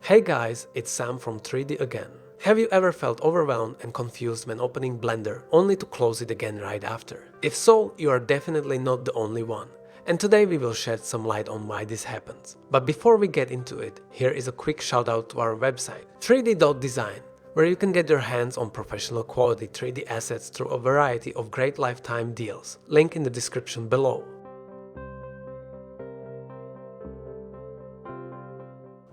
Hey guys, it's Sam from 3D again. Have you ever felt overwhelmed and confused when opening Blender only to close it again right after? If so, you are definitely not the only one. And today we will shed some light on why this happens. But before we get into it, here is a quick shout out to our website 3D.design, where you can get your hands on professional quality 3D assets through a variety of great lifetime deals. Link in the description below.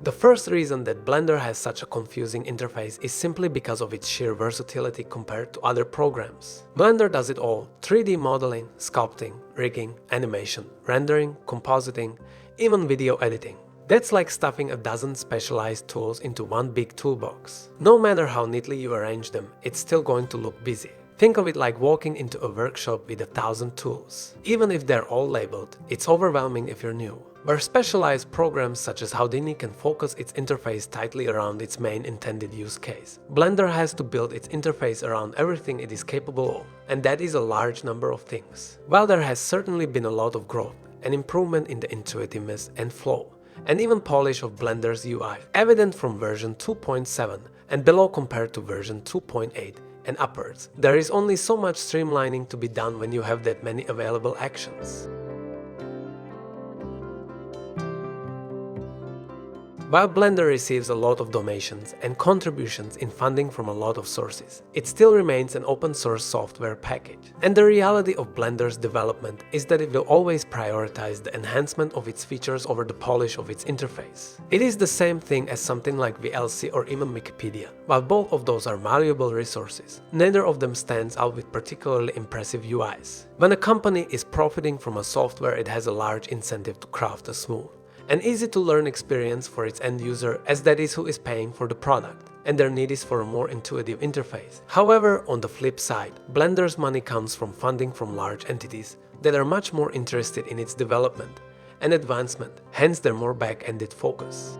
The first reason that Blender has such a confusing interface is simply because of its sheer versatility compared to other programs. Blender does it all: 3D modeling, sculpting, rigging, animation, rendering, compositing, even video editing. That's like stuffing a dozen specialized tools into one big toolbox. No matter how neatly you arrange them, it's still going to look busy. Think of it like walking into a workshop with 1,000 tools. Even if they're all labeled, it's overwhelming if you're new. Where specialized programs such as Houdini can focus its interface tightly around its main intended use case, Blender has to build its interface around everything it is capable of, and that is a large number of things. While there has certainly been a lot of growth and improvement in the intuitiveness and flow, and even polish of Blender's UI, evident from version 2.7 and below compared to version 2.8 and upwards, there is only so much streamlining to be done when you have that many available actions. While Blender receives a lot of donations and contributions in funding from a lot of sources, it still remains an open source software package. And the reality of Blender's development is that it will always prioritize the enhancement of its features over the polish of its interface. It is the same thing as something like VLC or even Wikipedia. While both of those are valuable resources, neither of them stands out with particularly impressive UIs. When a company is profiting from a software, it has a large incentive to craft a smooth an easy-to-learn experience for its end user, as that is who is paying for the product, and their need is for a more intuitive interface. However, on the flip side, Blender's money comes from funding from large entities that are much more interested in its development and advancement, hence their more back-ended focus.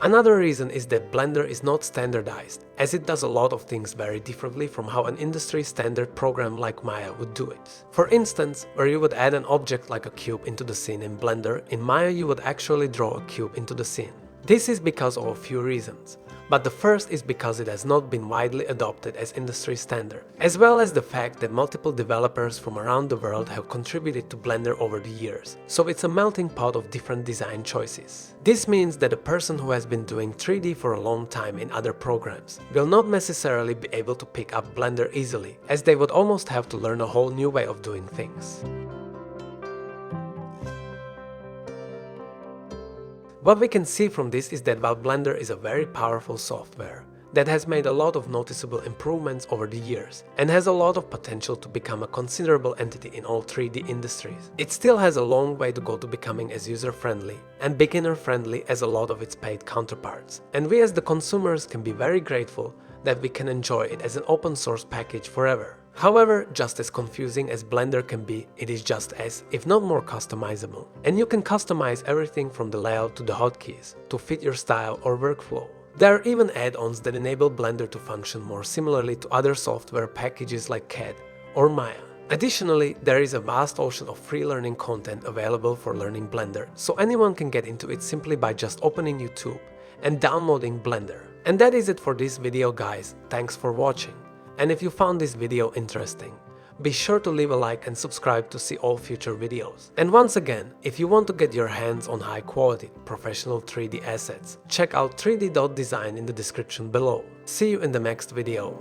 Another reason is that Blender is not standardized, as it does a lot of things very differently from how an industry standard program like Maya would do it. For instance, where you would add an object like a cube into the scene in Blender, in Maya you would actually draw a cube into the scene. This is because of a few reasons, but the first is because it has not been widely adopted as industry standard, as well as the fact that multiple developers from around the world have contributed to Blender over the years, so it's a melting pot of different design choices. This means that a person who has been doing 3D for a long time in other programs will not necessarily be able to pick up Blender easily, as they would almost have to learn a whole new way of doing things. What we can see from this is that while Blender is a very powerful software that has made a lot of noticeable improvements over the years and has a lot of potential to become a considerable entity in all 3D industries, it still has a long way to go to becoming as user-friendly and beginner-friendly as a lot of its paid counterparts. And we as the consumers can be very grateful that we can enjoy it as an open source package forever. However, just as confusing as Blender can be, it is just as, if not more, customizable. And you can customize everything from the layout to the hotkeys to fit your style or workflow. There are even add-ons that enable Blender to function more similarly to other software packages like CAD or Maya. Additionally, there is a vast ocean of free learning content available for learning Blender, so anyone can get into it simply by just opening YouTube and downloading Blender. And that is it for this video, guys. Thanks for watching. And if you found this video interesting, be sure to leave a like and subscribe to see all future videos. And once again, if you want to get your hands on high quality, professional 3D assets, check out 3D.design in the description below. See you in the next video.